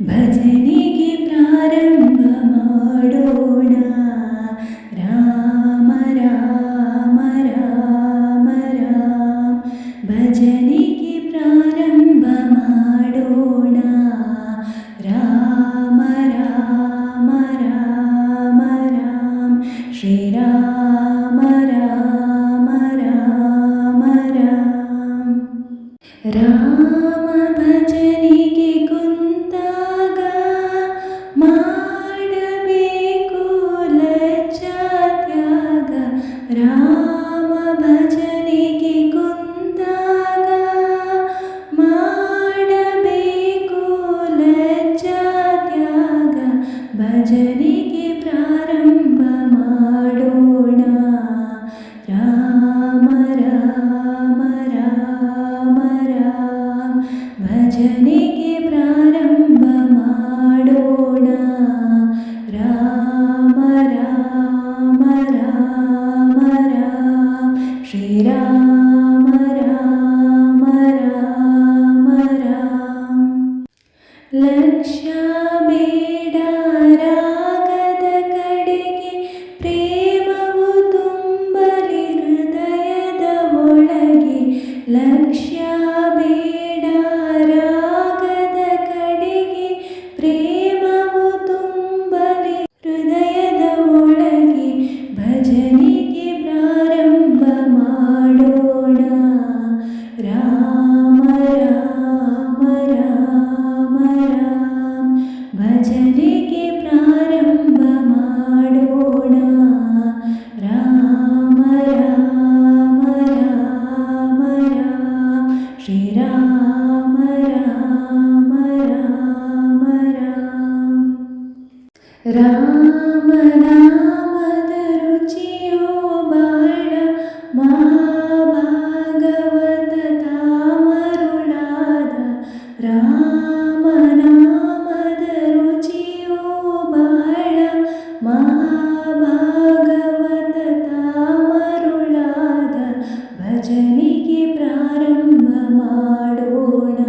ಭಜನೆಗೆ ಪ್ರಾರಂಭ ಮಾಡೋಣ. ರಾಮ ರಾಮ ರಾಮ ರಾಮ. ಭಜನೆಗೆ ಪ್ರಾರಂಭ ಮಾಡೋಣ. ರಾಮ ರಾಮ ರಾಮ ರಾಮ. ಶ್ರೀರಾಮ ರಾಮ ರಾಮ ರಾಮ. ರಾಮ ಭಜನೆಗೆ ಕುಂತಾಗ ಮಾಡಬೇಕು ಲಜ್ಜಾತ್ಯಾಗ. ರಾಮ ಭಜನೆಗೆ ಕುಂತಾಗ ಮಾಡಬೇಕು ಲಜ್ಜಾತ್ಯಾಗ. ಭಜನೆಗೆ ಪ್ರಾರಂಭ ಮಾಡೋಣ. ರಾಮ ರಾಮ ರಾಮ ರಾಮ. ಭಜನೆಗೆ ಪ್ರಾರಂಭ ಮಾಡೋಣ. ರಾಮ ರಾಮ ರಾಮ ರಾಮ. ಶ್ರೀರಾಮ ರಾಮ ರಾಮ ರಾಮ. ಲಕ್ಷ್ಯ ಬೇಡ ರಾಗದ ಕಡೆಗೆ, ಪ್ರೇಮವು ತುಂಬಲಿ ಹೃದಯದ ಒಳಗೆ. ಲಕ್ಷ್ಯ ಬೇಡ ರಾಗದ ಕಡೆಗೆ, ಪ್ರೇಮವು ತುಂಬಲಿ ಹೃದಯದ ಒಳಗೆ. ಭಜನೆಗೆ ಪ್ರಾರಂಭ ಮಾಡೋಣ. ರಾಮ ರಾಮ ರಾಮ ರಾಮ. ಭಜನೆಗೆ ಪ್ರಾರಂಭ ಮಾಡೋಣ. ರಾಮ ರಾಮ ರಾಮ ರಾಮ. ಶ್ರೀರಾಮ ರಾಮ ರಾಮ ರಾಮ. ರಾಮ ನಾಮದ ರುಚಿಯೋ ಬಾಳ, ಮಹಾಭಾಗವತ ತಾಮರುಳಾದ. ರಾಮ ನಾಮದ ರುಚಿಯೋ ಬಾಳ, ಮಹಾಭಾಗವತ ತಾಮರುಳಾದ. ಭಜನೆಗೆ ಪ್ರಾರಂಭ ಮಾಡೋಣ.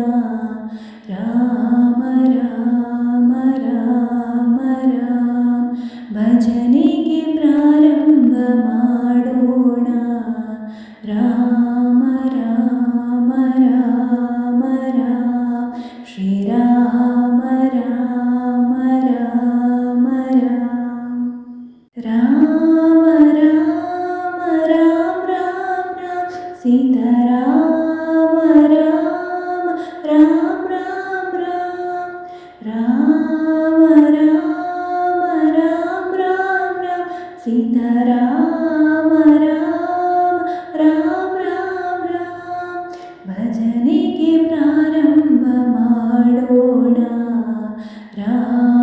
ರಾಮ ರಾಮ ರಾಮ ರಾಮ. ಭಜನೆಗೆ ಪ್ರಾರಂಭ ಮಾಡೋಣ. ರಾಮ ರಾಮ ರಾಮ ರಾಮ. ಶ್ರೀರಾಮ ರಾಮ ರಾಮ ರಾಮ. ರಾಮ ರಾಮ ರಾಮ ರಾಮ ರಾಮ. ಸೀತಾರಾಮ ರಾಮ ರಾಮ ರಾಮ ರಾಮ. ರಾಮ ರಾಮ ರಾಮ ರಾಮ ರಾಮ. ಸೀತಾರಾಮ ರಾಮ ರಾಮ ರಾಮ ರಾಮ. ಭಜನೆಗೆ ಪ್ರಾರಂಭ ಮಾಡೋಣ. ರಾಮ